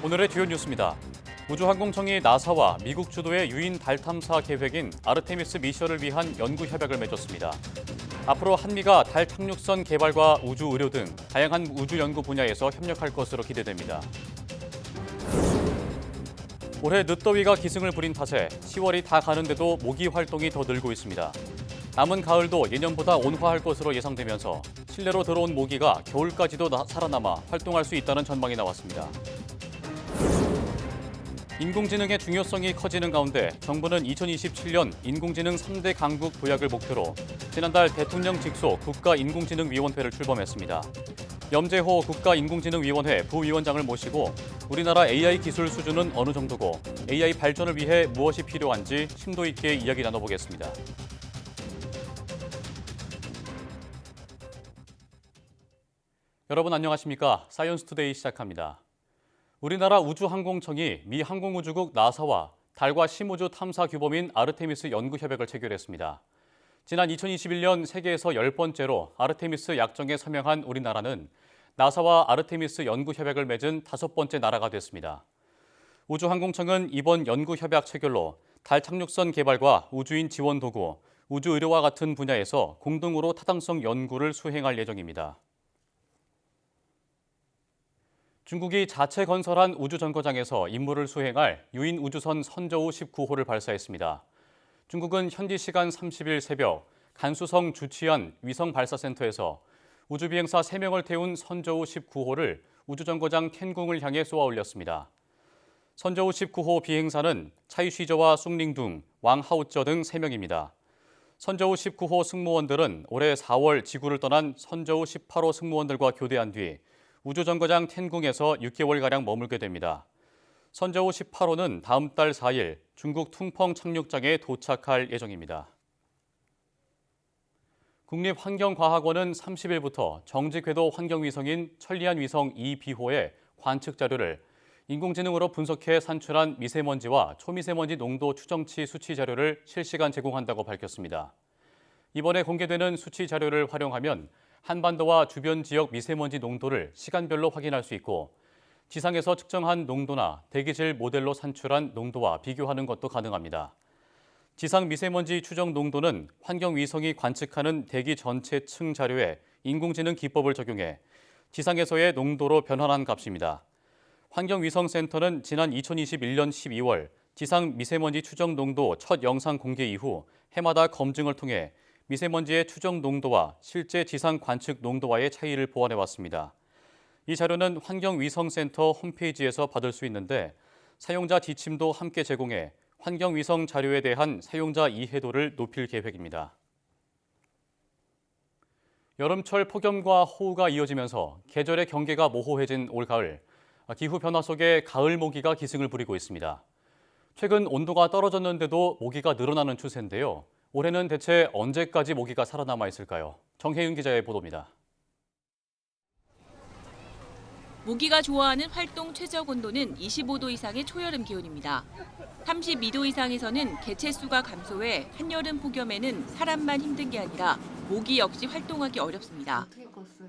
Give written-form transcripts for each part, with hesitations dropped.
오늘의 주요 뉴스입니다. 우주항공청이 나사와 미국 주도의 유인 달 탐사 계획인 아르테미스 미션을 위한 연구 협약을 맺었습니다. 앞으로 한미가 달 착륙선 개발과 우주 의료 등 다양한 우주 연구 분야에서 협력할 것으로 기대됩니다. 올해 늦더위가 기승을 부린 탓에 10월이 다 가는데도 모기 활동이 더 늘고 있습니다. 남은 가을도 예년보다 온화할 것으로 예상되면서 실내로 들어온 모기가 겨울까지도 살아남아 활동할 수 있다는 전망이 나왔습니다. 인공지능의 중요성이 커지는 가운데 정부는 2027년 인공지능 3대 강국 도약을 목표로 지난달 대통령 직속 국가인공지능위원회를 출범했습니다. 염재호 국가인공지능위원회 부위원장을 모시고 우리나라 AI 기술 수준은 어느 정도고 AI 발전을 위해 무엇이 필요한지 심도 있게 이야기 나눠보겠습니다. 여러분 안녕하십니까? 사이언스 투데이 시작합니다. 우리나라 우주항공청이 미 항공우주국 나사와 달과 심우주 탐사 규범인 아르테미스 연구협약을 체결했습니다. 지난 2021년 세계에서 10번째로 아르테미스 약정에 서명한 우리나라는 나사와 아르테미스 연구협약을 맺은 5번째 나라가 됐습니다. 우주항공청은 이번 연구협약 체결로 달 착륙선 개발과 우주인 지원 도구, 우주의료와 같은 분야에서 공동으로 타당성 연구를 수행할 예정입니다. 중국이 자체 건설한 우주정거장에서 임무를 수행할 유인 우주선 선저우 19호를 발사했습니다. 중국은 현지 시간 30일 새벽 간수성 주치안 위성발사센터에서 우주비행사 3명을 태운 선저우 19호를 우주정거장 텐궁을 향해 쏘아 올렸습니다. 선저우 19호 비행사는 차이쉬저와 숭링둥, 왕하우쩌 등 3명입니다. 선저우 19호 승무원들은 올해 4월 지구를 떠난 선저우 18호 승무원들과 교대한 뒤 우주정거장 텐궁에서 6개월가량 머물게 됩니다. 선저우 18호는 다음 달 4일 중국 퉁펑 착륙장에 도착할 예정입니다. 국립환경과학원은 30일부터 정지 궤도 환경위성인 천리안 위성 2B호의 관측 자료를 인공지능으로 분석해 산출한 미세먼지와 초미세먼지 농도 추정치 수치 자료를 실시간 제공한다고 밝혔습니다. 이번에 공개되는 수치 자료를 활용하면 한반도와 주변 지역 미세먼지 농도를 시간별로 확인할 수 있고 지상에서 측정한 농도나 대기질 모델로 산출한 농도와 비교하는 것도 가능합니다. 지상 미세먼지 추정 농도는 환경위성이 관측하는 대기 전체 층 자료에 인공지능 기법을 적용해 지상에서의 농도로 변환한 값입니다. 환경위성센터는 지난 2021년 12월 지상 미세먼지 추정 농도 첫 영상 공개 이후 해마다 검증을 통해 미세먼지의 추정 농도와 실제 지상 관측 농도와의 차이를 보완해왔습니다. 이 자료는 환경위성센터 홈페이지에서 받을 수 있는데 사용자 지침도 함께 제공해 환경위성 자료에 대한 사용자 이해도를 높일 계획입니다. 여름철 폭염과 호우가 이어지면서 계절의 경계가 모호해진 올가을, 기후변화 속에 가을 모기가 기승을 부리고 있습니다. 최근 온도가 떨어졌는데도 모기가 늘어나는 추세인데요. 올해는 대체 언제까지 모기가 살아남아 있을까요? 정혜윤 기자의 보도입니다. 모기가 좋아하는 활동 최적 온도는 25도 이상의 초여름 기온입니다. 32도 이상에서는 개체 수가 감소해 한여름 폭염에는 사람만 힘든 게 아니라 모기 역시 활동하기 어렵습니다.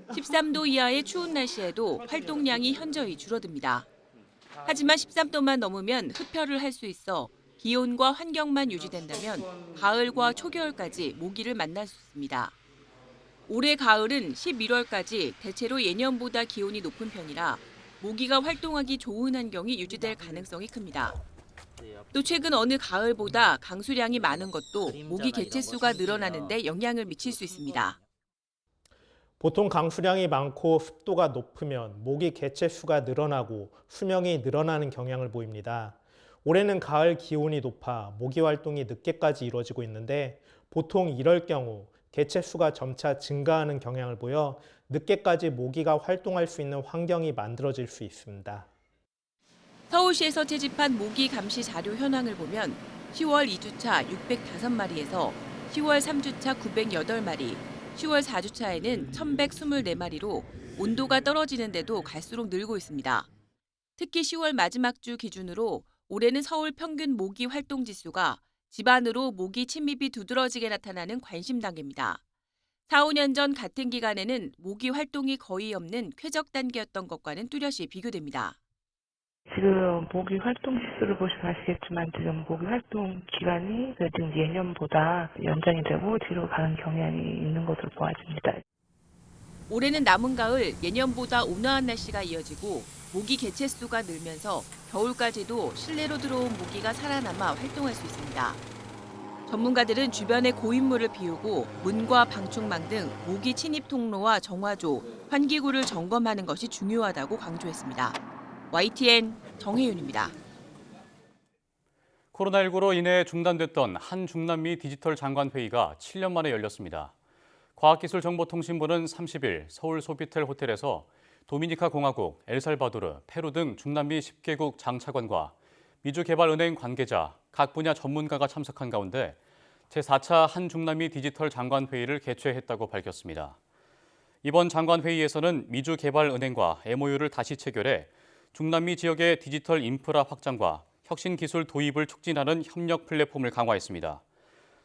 13도 이하의 추운 날씨에도 활동량이 현저히 줄어듭니다. 하지만 13도만 넘으면 흡혈을 할 수 있어 기온과 환경만 유지된다면 가을과 초겨울까지 모기를 만날 수 있습니다. 올해 가을은 11월까지 대체로 예년보다 기온이 높은 편이라 모기가 활동하기 좋은 환경이 유지될 가능성이 큽니다. 또 최근 어느 가을보다 강수량이 많은 것도 모기 개체 수가 늘어나는 데 영향을 미칠 수 있습니다. 보통 강수량이 많고 습도가 높으면 모기 개체 수가 늘어나고 수명이 늘어나는 경향을 보입니다. 올해는 가을 기온이 높아 모기 활동이 늦게까지 이루어지고 있는데 보통 이럴 경우 개체 수가 점차 증가하는 경향을 보여 늦게까지 모기가 활동할 수 있는 환경이 만들어질 수 있습니다. 서울시에서 채집한 모기 감시 자료 현황을 보면 10월 2주차 605마리에서 10월 3주차 908마리, 10월 4주차에는 1124마리로 온도가 떨어지는데도 갈수록 늘고 있습니다. 특히 10월 마지막 주 기준으로 올해는 서울 평균 모기 활동 지수가 집안으로 모기 침입이 두드러지게 나타나는 관심 단계입니다. 4, 5년 전 같은 기간에는 모기 활동이 거의 없는 쾌적 단계였던 것과는 뚜렷이 비교됩니다. 지금 모기 활동 지수를 보시면 아시겠지만 지금 모기 활동 기간이 지금 예년보다 연장이 되고 뒤로 가는 경향이 있는 것으로 보아집니다. 올해는 남은 가을 예년보다 온화한 날씨가 이어지고 모기 개체 수가 늘면서 겨울까지도 실내로 들어온 모기가 살아남아 활동할 수 있습니다. 전문가들은 주변의 고인물을 비우고 문과 방충망 등 모기 침입 통로와 정화조, 환기구를 점검하는 것이 중요하다고 강조했습니다. YTN 정혜윤입니다. 코로나19로 인해 중단됐던 한중남미 디지털 장관회의가 7년 만에 열렸습니다. 과학기술정보통신부는 30일 서울 소피텔 호텔에서 도미니카 공화국, 엘살바도르, 페루 등 중남미 10개국 장차관과 미주개발은행 관계자, 각 분야 전문가가 참석한 가운데 제4차 한중남미 디지털 장관회의를 개최했다고 밝혔습니다. 이번 장관회의에서는 미주개발은행과 MOU를 다시 체결해 중남미 지역의 디지털 인프라 확장과 혁신 기술 도입을 촉진하는 협력 플랫폼을 강화했습니다.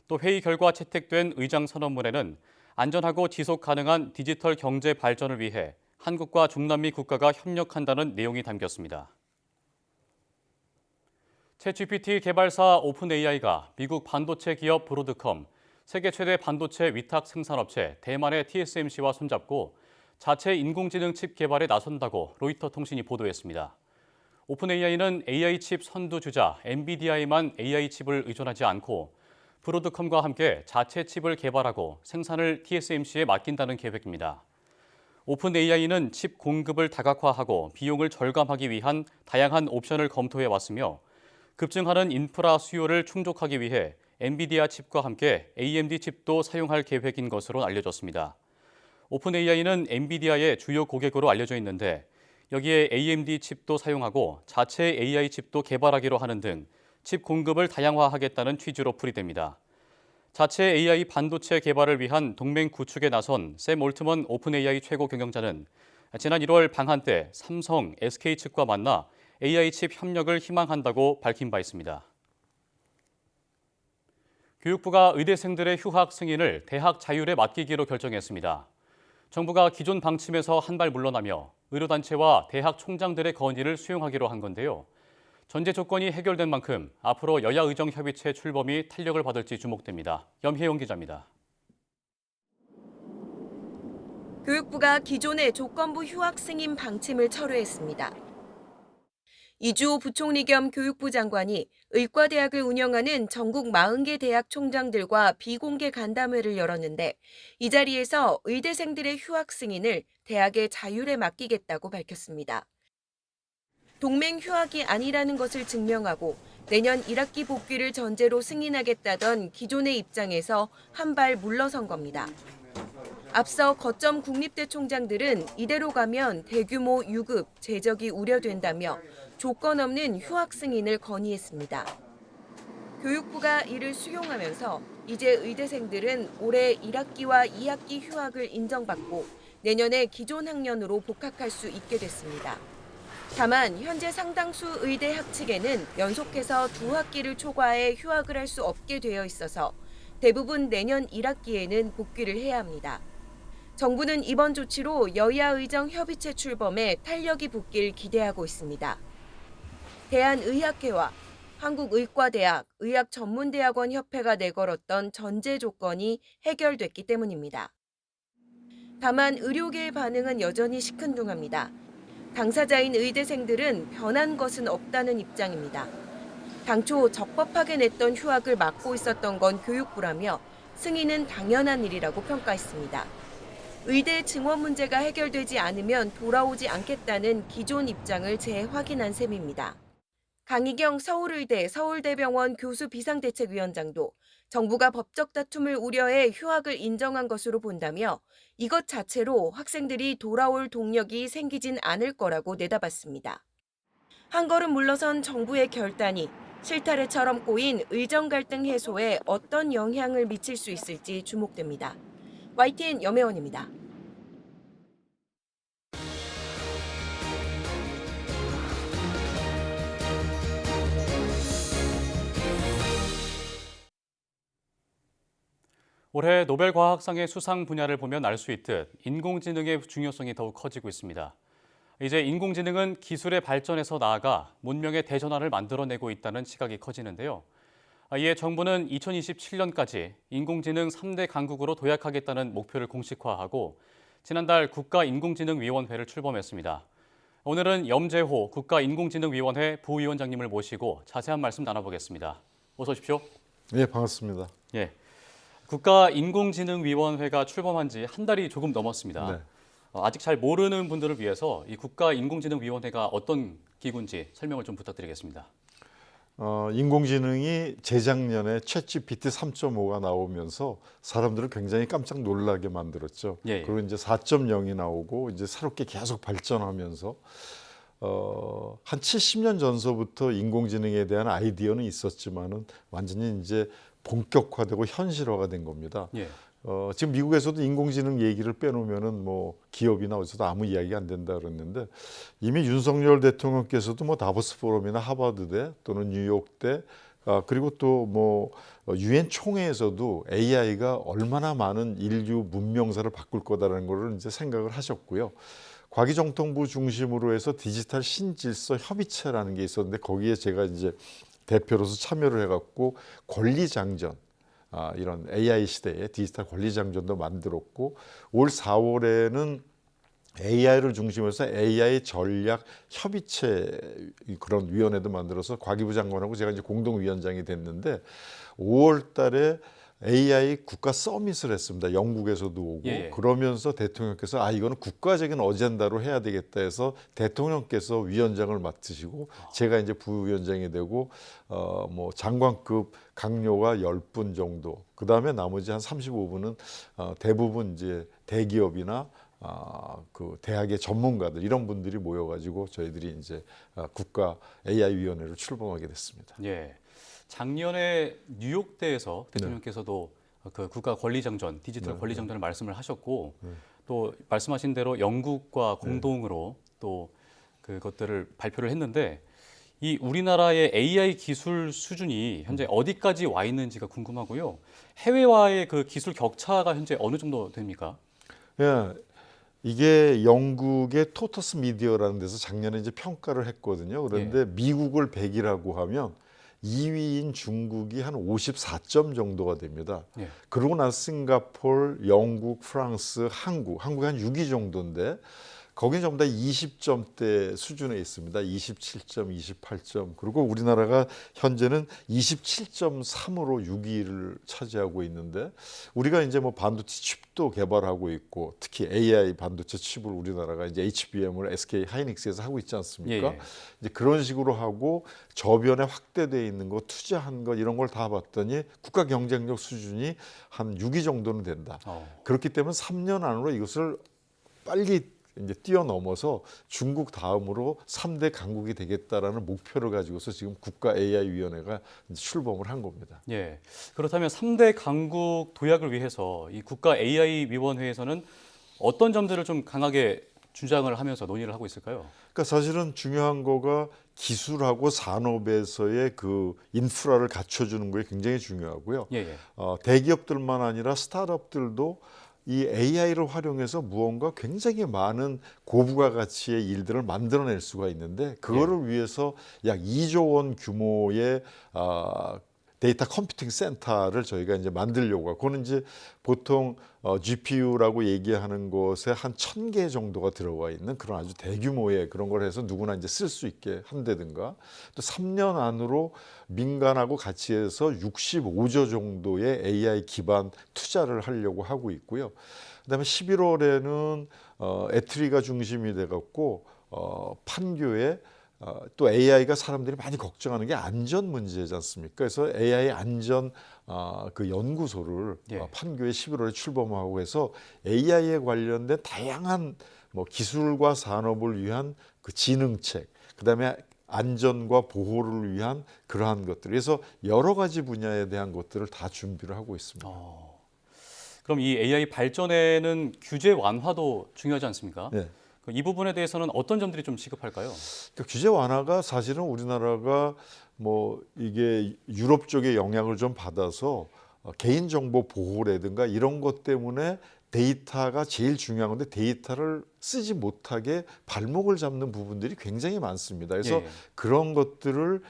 또 회의 결과 채택된 의장 선언문에는 안전하고 지속 가능한 디지털 경제 발전을 위해 한국과 중남미 국가가 협력한다는 내용이 담겼습니다. 챗GPT 개발사 오픈AI가 미국 반도체 기업 브로드컴, 세계 최대 반도체 위탁 생산업체 대만의 TSMC와 손잡고 자체 인공지능 칩 개발에 나선다고 로이터 통신이 보도했습니다. 오픈AI는 AI 칩 선두주자 엔비디아에만 AI 칩을 의존하지 않고 브로드컴과 함께 자체 칩을 개발하고 생산을 TSMC에 맡긴다는 계획입니다. 오픈AI는 칩 공급을 다각화하고 비용을 절감하기 위한 다양한 옵션을 검토해 왔으며 급증하는 인프라 수요를 충족하기 위해 엔비디아 칩과 함께 AMD 칩도 사용할 계획인 것으로 알려졌습니다. 오픈AI는 엔비디아의 주요 고객으로 알려져 있는데 여기에 AMD 칩도 사용하고 자체 AI 칩도 개발하기로 하는 등 칩 공급을 다양화하겠다는 취지로 풀이됩니다. 자체 AI 반도체 개발을 위한 동맹 구축에 나선 샘 올트먼 오픈AI 최고 경영자는 지난 1월 방한 때 삼성, SK 측과 만나 AI 칩 협력을 희망한다고 밝힌 바 있습니다. 교육부가 의대생들의 휴학 승인을 대학 자율에 맡기기로 결정했습니다. 정부가 기존 방침에서 한 발 물러나며 의료단체와 대학 총장들의 건의를 수용하기로 한 건데요. 전제 조건이 해결된 만큼 앞으로 여야 의정협의체 출범이 탄력을 받을지 주목됩니다. 염혜영 기자입니다. 교육부가 기존의 조건부 휴학 승인 방침을 철회했습니다. 이주호 부총리 겸 교육부 장관이 의과대학을 운영하는 전국 40개 대학 총장들과 비공개 간담회를 열었는데 이 자리에서 의대생들의 휴학 승인을 대학의 자율에 맡기겠다고 밝혔습니다. 동맹 휴학이 아니라는 것을 증명하고 내년 1학기 복귀를 전제로 승인하겠다던 기존의 입장에서 한 발 물러선 겁니다. 앞서 거점 국립대 총장들은 이대로 가면 대규모 유급, 제적이 우려된다며 조건 없는 휴학 승인을 건의했습니다. 교육부가 이를 수용하면서 이제 의대생들은 올해 1학기와 2학기 휴학을 인정받고 내년에 기존 학년으로 복학할 수 있게 됐습니다. 다만 현재 상당수 의대 학칙에는 연속해서 2학기를 초과해 휴학을 할 수 없게 되어 있어서 대부분 내년 1학기에는 복귀를 해야 합니다. 정부는 이번 조치로 여야 의정 협의체 출범에 탄력이 붙길 기대하고 있습니다. 대한의학회와 한국의과대학, 의학전문대학원협회가 내걸었던 전제 조건이 해결됐기 때문입니다. 다만 의료계의 반응은 여전히 시큰둥합니다. 당사자인 의대생들은 변한 것은 없다는 입장입니다. 당초 적법하게 냈던 휴학을 막고 있었던 건 교육부라며 승인은 당연한 일이라고 평가했습니다. 의대 증원 문제가 해결되지 않으면 돌아오지 않겠다는 기존 입장을 재확인한 셈입니다. 강희경 서울의대 서울대병원 교수 비상대책위원장도 정부가 법적 다툼을 우려해 휴학을 인정한 것으로 본다며 이것 자체로 학생들이 돌아올 동력이 생기진 않을 거라고 내다봤습니다. 한 걸음 물러선 정부의 결단이 실타래처럼 꼬인 의정 갈등 해소에 어떤 영향을 미칠 수 있을지 주목됩니다. YTN 염혜원입니다. 올해 노벨 과학상의 수상 분야를 보면 알 수 있듯 인공지능의 중요성이 더욱 커지고 있습니다. 이제 인공지능은 기술의 발전에서 나아가 문명의 대전환을 만들어내고 있다는 시각이 커지는데요. 이에 정부는 2027년까지 인공지능 3대 강국으로 도약하겠다는 목표를 공식화하고 지난달 국가인공지능위원회를 출범했습니다. 오늘은 염재호 국가인공지능위원회 부위원장님을 모시고 자세한 말씀 나눠보겠습니다. 어서 오십시오. 네, 반갑습니다. 예, 국가인공지능위원회가 출범한 지 한 달이 조금 넘었습니다. 네. 아직 잘 모르는 분들을 위해서 이 국가인공지능위원회가 어떤 기구인지 설명을 좀 부탁드리겠습니다. 인공지능이 재작년에 챗GPT 3.5가 나오면서 사람들을 굉장히 깜짝 놀라게 만들었죠. 예. 그리고 이제 4.0이 나오고 이제 새롭게 계속 발전하면서 한 70년 전서부터 인공지능에 대한 아이디어는 있었지만은 완전히 이제 본격화되고 현실화가 된 겁니다. 예. 지금 미국에서도 인공지능 얘기를 빼놓으면은 뭐 기업이나 어디서도 아무 이야기가 안 된다 그랬는데 이미 윤석열 대통령께서도 뭐 다보스 포럼이나 하버드대 또는 뉴욕대 그리고 또 뭐 유엔 총회에서도 AI가 얼마나 많은 인류 문명사를 바꿀 거다라는 거를 이제 생각을 하셨고요. 과기정통부 중심으로 해서 디지털 신질서 협의체라는 게 있었는데 거기에 제가 이제 대표로서 참여를 해갖고 권리장전 이런 AI 시대에 디지털 권리장전도 만들었고 올 4월에는 AI를 중심으로 해서 AI 전략 협의체 그런 위원회도 만들어서 과기부 장관하고 제가 이제 공동위원장이 됐는데 5월 달에 AI 국가 서밋을 했습니다. 영국에서도 오고 예. 그러면서 대통령께서 이거는 국가적인 어젠다로 해야 되겠다 해서 대통령께서 위원장을 맡으시고 제가 이제 부위원장이 되고 뭐 장관급 강요가 10분 정도 그다음에 나머지 한 35분은 대부분 이제 대기업이나 그 대학의 전문가들 이런 분들이 모여가지고 저희들이 이제 국가 AI 위원회를 출범하게 됐습니다. 예. 작년에 뉴욕대에서 대통령께서도 그 국가 권리장전, 디지털 권리장전을 말씀을 하셨고 또 말씀하신 대로 영국과 공동으로 또 그것들을 발표를 했는데 이 우리나라의 AI 기술 수준이 현재 어디까지 와 있는지가 궁금하고요. 해외와의 그 기술 격차가 현재 어느 정도 됩니까? 예. 이게 영국의 토터스 미디어라는 데서 작년에 이제 평가를 했거든요. 그런데 미국을 100이라고 하면 2위인 중국이 한 54점 정도가 됩니다. 예. 그러고 나서 싱가포르, 영국, 프랑스, 한국이 한 6위 정도인데 거기는 전부 다 20점대 수준에 있습니다. 27점, 28점. 그리고 우리나라가 현재는 27.3으로 6위를 차지하고 있는데 우리가 이제 뭐 반도체 칩도 개발하고 있고 특히 AI 반도체 칩을 우리나라가 이제 HBM을 SK 하이닉스에서 하고 있지 않습니까? 예. 이제 그런 식으로 하고 저변에 확대되어 있는 거, 투자한 거 이런 걸 다 봤더니 국가 경쟁력 수준이 한 6위 정도는 된다. 그렇기 때문에 3년 안으로 이것을 빨리 이제 뛰어넘어서 중국 다음으로 3대 강국이 되겠다라는 목표를 가지고서 지금 국가 AI 위원회가 이제 출범을 한 겁니다. 예. 그렇다면 3대 강국 도약을 위해서 이 국가 AI 위원회에서는 어떤 점들을 좀 강하게 주장을 하면서 논의를 하고 있을까요? 그러니까 사실은 중요한 거가 기술하고 산업에서의 그 인프라를 갖춰주는 게 굉장히 중요하고요. 예. 대기업들만 아니라 스타트업들도 이 AI를 활용해서 무언가 굉장히 많은 고부가 가치의 일들을 만들어낼 수가 있는데 그거를 위해서 약 2조 원 규모의 데이터 컴퓨팅 센터를 저희가 이제 만들려고 하고 그거는 이제 보통 GPU라고 얘기하는 것에 한 1000개 정도가 들어가 있는 그런 아주 대규모의 그런 걸 해서 누구나 이제 쓸 수 있게 한다든가 또 3년 안으로 민간하고 같이 해서 65조 정도의 AI 기반 투자를 하려고 하고 있고요. 그다음에 11월에는 애트리가 중심이 돼 갖고 판교에 또 AI가 사람들이 많이 걱정하는 게 안전 문제지 않습니까? 그래서 AI 안전 그 연구소를 판교에 11월에 출범하고 해서 AI에 관련된 다양한 뭐 기술과 산업을 위한 그 지능책, 그다음에 안전과 보호를 위한 그러한 것들, 그래서 여러 가지 분야에 대한 것들을 다 준비를 하고 있습니다. 그럼 이 AI 발전에는 규제 완화도 중요하지 않습니까? 네. 이 부분에 대해서는 어떤 점들이 좀 시급할까요? 그러니까 규제 완화가 사실은 우리나라가 뭐 이게 유럽 쪽의 영향을 좀 받아서 개인정보 보호라든가 이런 것 때문에 데이터가 제일 중요한 건데 데이터를 쓰지 못하게 발목을 잡는 부분들이 굉장히 많습니다. 그래서 예. 그런 것들을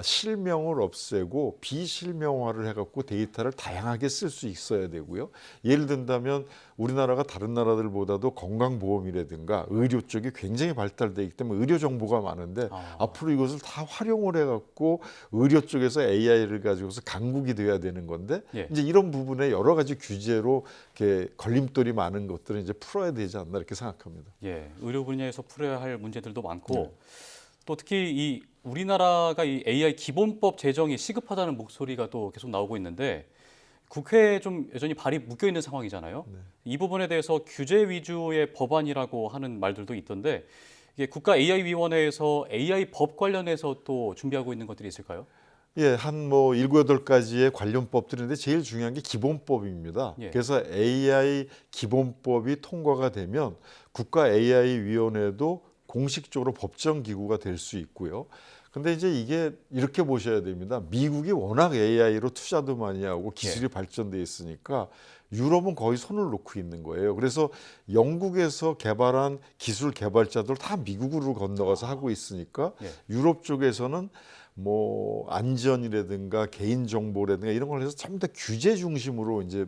실명을 없애고 비실명화를 해갖고 데이터를 다양하게 쓸 수 있어야 되고요. 예를 든다면 우리나라가 다른 나라들보다도 건강보험이라든가 의료 쪽이 굉장히 발달되어 있기 때문에 의료 정보가 많은데 앞으로 이것을 다 활용을 해갖고 의료 쪽에서 AI를 가지고서 강국이 돼야 되는 건데 예. 이제 이런 부분에 여러 가지 규제로 이렇게 걸림돌이 많은 것들은 이제 풀어야 되지 않나 이렇게 생각합니다. 예, 의료 분야에서 풀어야 할 문제들도 많고 네. 또 특히 이 우리나라가 이 AI 기본법 제정이 시급하다는 목소리가 또 계속 나오고 있는데 국회에 좀 여전히 발이 묶여 있는 상황이잖아요. 네. 이 부분에 대해서 규제 위주의 법안이라고 하는 말들도 있던데 이게 국가 AI 위원회에서 AI 법 관련해서 또 준비하고 있는 것들이 있을까요? 예, 한 뭐 7, 8가지의 관련법들인데 제일 중요한 게 기본법입니다. 예. 그래서 AI 기본법이 통과가 되면 국가 AI 위원회도 공식적으로 법정 기구가 될 수 있고요. 근데 이제 이게 이렇게 보셔야 됩니다. 미국이 워낙 AI로 투자도 많이 하고 기술이 발전돼 있으니까 유럽은 거의 손을 놓고 있는 거예요. 그래서 영국에서 개발한 기술 개발자들 다 미국으로 건너가서 하고 있으니까 예. 유럽 쪽에서는 뭐 안전이라든가 개인정보라든가 이런 걸 해서 전부 다 규제 중심으로 이제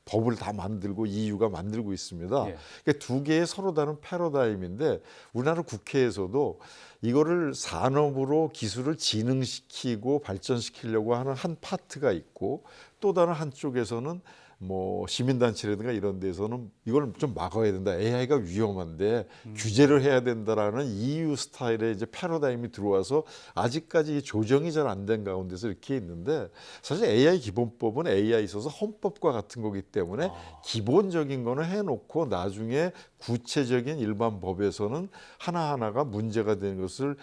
법을 다 만들고 EU가 만들고 있습니다. 예. 그러니까 두 개의 서로 다른 패러다임인데 우리나라 국회에서도 이거를 산업으로 기술을 진흥시키고 발전시키려고 하는 한 파트가 있고 또 다른 한쪽에서는 뭐 시민단체라든가 이런 데서는 이걸 좀 막아야 된다. AI가 위험한데 규제를 해야 된다라는 EU 스타일의 이제 패러다임이 들어와서 아직까지 조정이 잘 안 된 가운데서 이렇게 있는데 사실 AI 기본법은 AI에 있어서 헌법과 같은 거기 때문에 기본적인 거는 해놓고 나중에 구체적인 일반 법에서는 하나하나가 문제가 되는 것을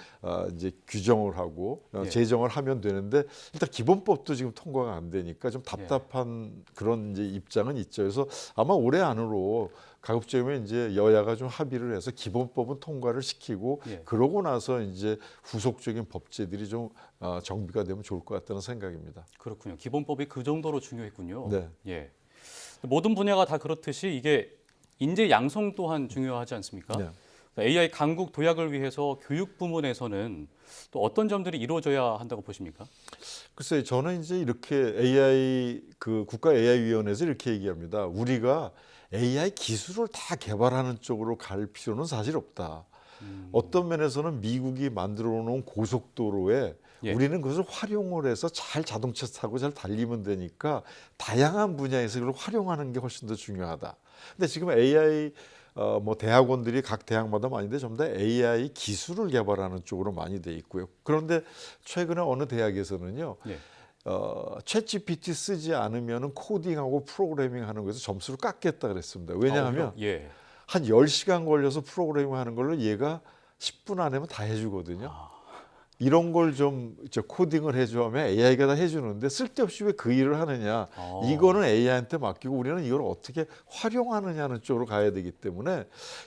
이제 규정을 하고 예. 제정을 하면 되는데 일단 기본법도 지금 통과가 안 되니까 좀 답답한 그런 이제 입장은 있죠. 그래서 아마 올해 안으로 가급적이면 이제 여야가 좀 합의를 해서 기본법은 통과를 시키고 예. 그러고 나서 이제 후속적인 법제들이 좀 정비가 되면 좋을 것 같다는 생각입니다. 그렇군요. 기본법이 그 정도로 중요했군요. 네. 예. 모든 분야가 다 그렇듯이 이게 인재 양성 또한 중요하지 않습니까? 네. AI 강국 도약을 위해서 교육 부문에서는 또 어떤 점들이 이루어져야 한다고 보십니까? 글쎄요, 저는 이제 이렇게 AI 그 국가 AI 위원회에서 이렇게 얘기합니다. 우리가 AI 기술을 다 개발하는 쪽으로 갈 필요는 사실 없다. 어떤 면에서는 미국이 만들어 놓은 고속도로에 예. 우리는 그것을 활용을 해서 잘 자동차 타고 잘 달리면 되니까 다양한 분야에서 이걸 활용하는 게 훨씬 더 중요하다. 근데 지금 AI 뭐 대학원들이 각 대학마다 많은데 전부 다 AI 기술을 개발하는 쪽으로 많이 돼 있고요. 그런데 최근에 어느 대학에서는요. 예. 챗GPT 쓰지 않으면은 코딩하고 프로그래밍하는 거에서 점수를 깎겠다 그랬습니다. 왜냐하면 예. 한 10시간 걸려서 프로그래밍 하는 걸로 얘가 10분 안에면 다 해주거든요. 이런 걸 좀 코딩을 해줘 하면 AI가 다 해주는데 쓸데없이 왜 그 일을 하느냐. 이거는 AI한테 맡기고 우리는 이걸 어떻게 활용하느냐는 쪽으로 가야 되기 때문에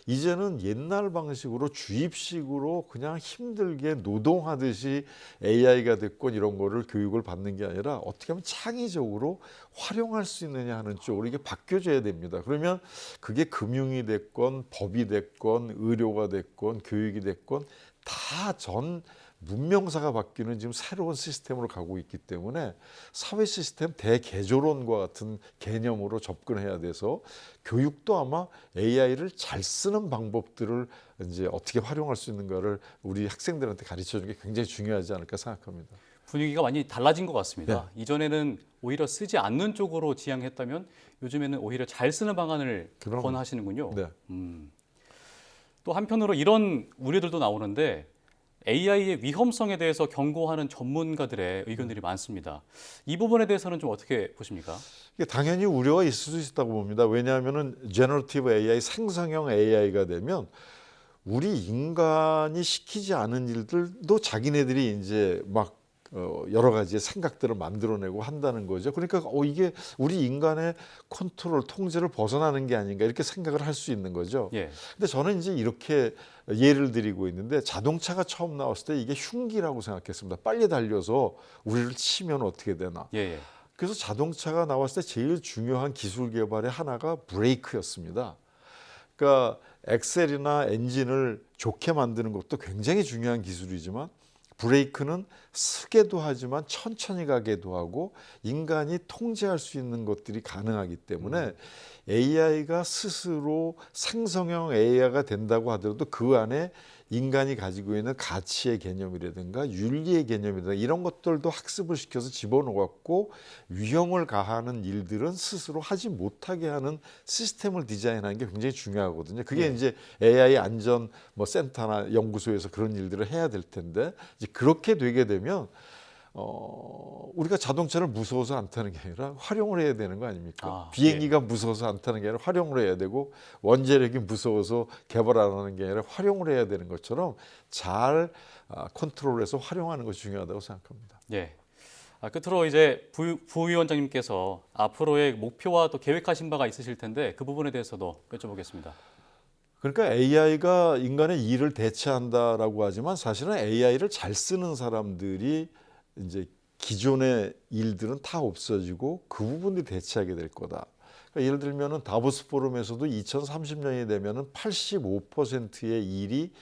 이제는 옛날 방식으로 주입식으로 그냥 힘들게 노동하듯이 AI가 됐건 이런 거를 교육을 받는 게 아니라 어떻게 하면 창의적으로 활용할 수 있느냐 하는 쪽으로 이게 바뀌어져야 됩니다. 그러면 그게 금융이 됐건 법이 됐건 의료가 됐건 교육이 됐건 다 전 문명사가 바뀌는 지금 새로운 시스템으로 가고 있기 때문에 사회 시스템 대개조론과 같은 개념으로 접근해야 돼서 교육도 아마 AI를 잘 쓰는 방법들을 이제 어떻게 활용할 수 있는가를 우리 학생들한테 가르쳐 주는 게 굉장히 중요하지 않을까 생각합니다. 분위기가 많이 달라진 것 같습니다. 네. 이전에는 오히려 쓰지 않는 쪽으로 지향했다면 요즘에는 오히려 잘 쓰는 방안을 그럼. 권하시는군요. 네. 또 한편으로 이런 우려들도 나오는데 AI의 위험성에 대해서 경고하는 전문가들의 의견들이 많습니다. 이 부분에 대해서는 좀 어떻게 보십니까? 이게 당연히 우려가 있을 수 있다고 봅니다. 왜냐하면은 제너러티브 AI, 생성형 AI가 되면 우리 인간이 시키지 않은 일들도 자기네들이 이제 막 여러 가지의 생각들을 만들어내고 한다는 거죠. 그러니까 이게 우리 인간의 컨트롤, 통제를 벗어나는 게 아닌가 이렇게 생각을 할 수 있는 거죠. 예. 근데 저는 이제 이렇게 예를 드리고 있는데 자동차가 처음 나왔을 때 이게 흉기라고 생각했습니다. 빨리 달려서 우리를 치면 어떻게 되나. 예. 그래서 자동차가 나왔을 때 제일 중요한 기술 개발의 하나가 브레이크였습니다. 그러니까 엑셀이나 엔진을 좋게 만드는 것도 굉장히 중요한 기술이지만 브레이크는 쓰게도 하지만 천천히 가게도 하고 인간이 통제할 수 있는 것들이 가능하기 때문에 AI가 스스로 생성형 AI가 된다고 하더라도 그 안에 인간이 가지고 있는 가치의 개념이라든가 윤리의 개념이라든가 이런 것들도 학습을 시켜서 집어넣었고 위험을 가하는 일들은 스스로 하지 못하게 하는 시스템을 디자인하는 게 굉장히 중요하거든요. 그게 이제 AI 안전 뭐 센터나 연구소에서 그런 일들을 해야 될 텐데 이제 그렇게 되게 되면 우리가 자동차를 무서워서 안 타는 게 아니라 활용을 해야 되는 거 아닙니까? 비행기가 무서워서 안 타는 게 아니라 활용을 해야 되고 원자력이 무서워서 개발 안 하는 게 아니라 활용을 해야 되는 것처럼 잘 컨트롤해서 활용하는 것이 중요하다고 생각합니다. 예. 끝으로 이제 부위원장님께서 앞으로의 목표와 또 계획하신 바가 있으실 텐데 그 부분에 대해서도 여쭤보겠습니다. 그러니까 AI가 인간의 일을 대체한다라고 하지만 사실은 AI를 잘 쓰는 사람들이 이제 기존의 일들은 다 없어지고 그 부분들이 대체하게 될 거다. 그러니까 예를 들면은 다보스 포럼에서도 2030년이 되면은 85%의 일이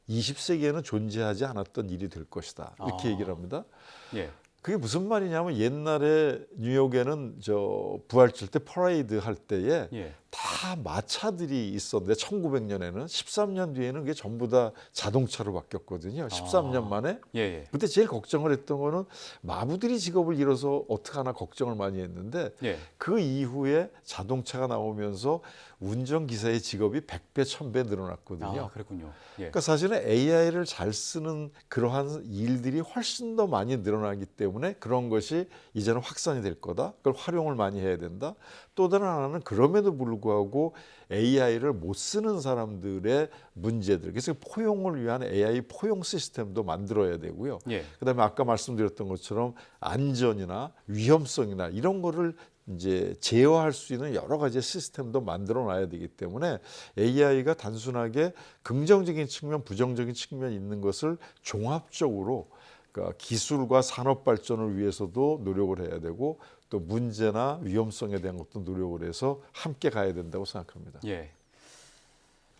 20세기에는 존재하지 않았던 일이 될 것이다. 이렇게 얘기를 합니다. 예. 그게 무슨 말이냐면 옛날에 뉴욕에는 저 부활절 때 퍼레이드 할 때에 다 마차들이 있었는데 1900년에는 13년 뒤에는 그게 전부 다 자동차로 바뀌었거든요. 13년 만에. 그때 제일 걱정을 했던 거는 마부들이 직업을 잃어서 어떡하나 걱정을 많이 했는데 그 이후에 자동차가 나오면서 운전기사의 직업이 100배, 1000배 늘어났거든요. 그렇군요. 그러니까 사실은 AI를 잘 쓰는 그러한 일들이 훨씬 더 많이 늘어나기 때문에 그런 것이 이제는 확산이 될 거다. 그걸 활용을 많이 해야 된다. 또 다른 하나는 그럼에도 불구하고 AI를 못 쓰는 사람들의 문제들. 그래서 포용을 위한 AI 포용 시스템도 만들어야 되고요. 그다음에 아까 말씀드렸던 것처럼 안전이나 위험성이나 이런 거를 이제 제어할 수 있는 여러 가지 시스템도 만들어 놔야 되기 때문에 AI가 단순하게 긍정적인 측면, 부정적인 측면이 있는 것을 종합적으로 그러니까 기술과 산업 발전을 위해서도 노력을 해야 되고 또 문제나 위험성에 대한 것도 노력을 해서 함께 가야 된다고 생각합니다.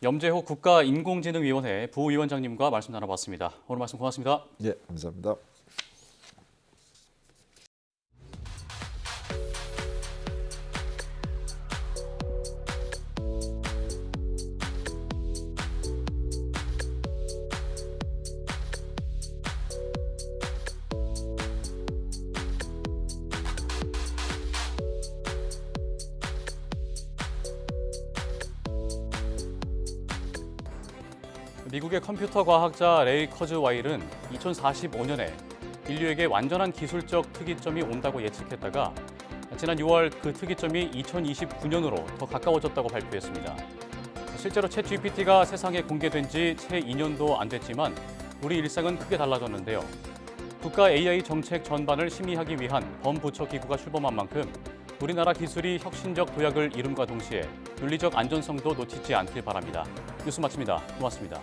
염재호 국가인공지능위원회 부위원장님과 말씀 나눠봤습니다. 오늘 말씀 고맙습니다. 예, 감사합니다. 미국의 컴퓨터 과학자 레이 커즈와일은 2045년에 인류에게 완전한 기술적 특이점이 온다고 예측했다가 지난 6월 그 특이점이 2029년으로 더 가까워졌다고 발표했습니다. 실제로 챗 GPT가 세상에 공개된 지 채 2년도 안 됐지만 우리 일상은 크게 달라졌는데요. 국가 AI 정책 전반을 심의하기 위한 범부처 기구가 출범한 만큼 우리나라 기술이 혁신적 도약을 이룸과 동시에 윤리적 안전성도 놓치지 않길 바랍니다. 뉴스 마칩니다. 고맙습니다.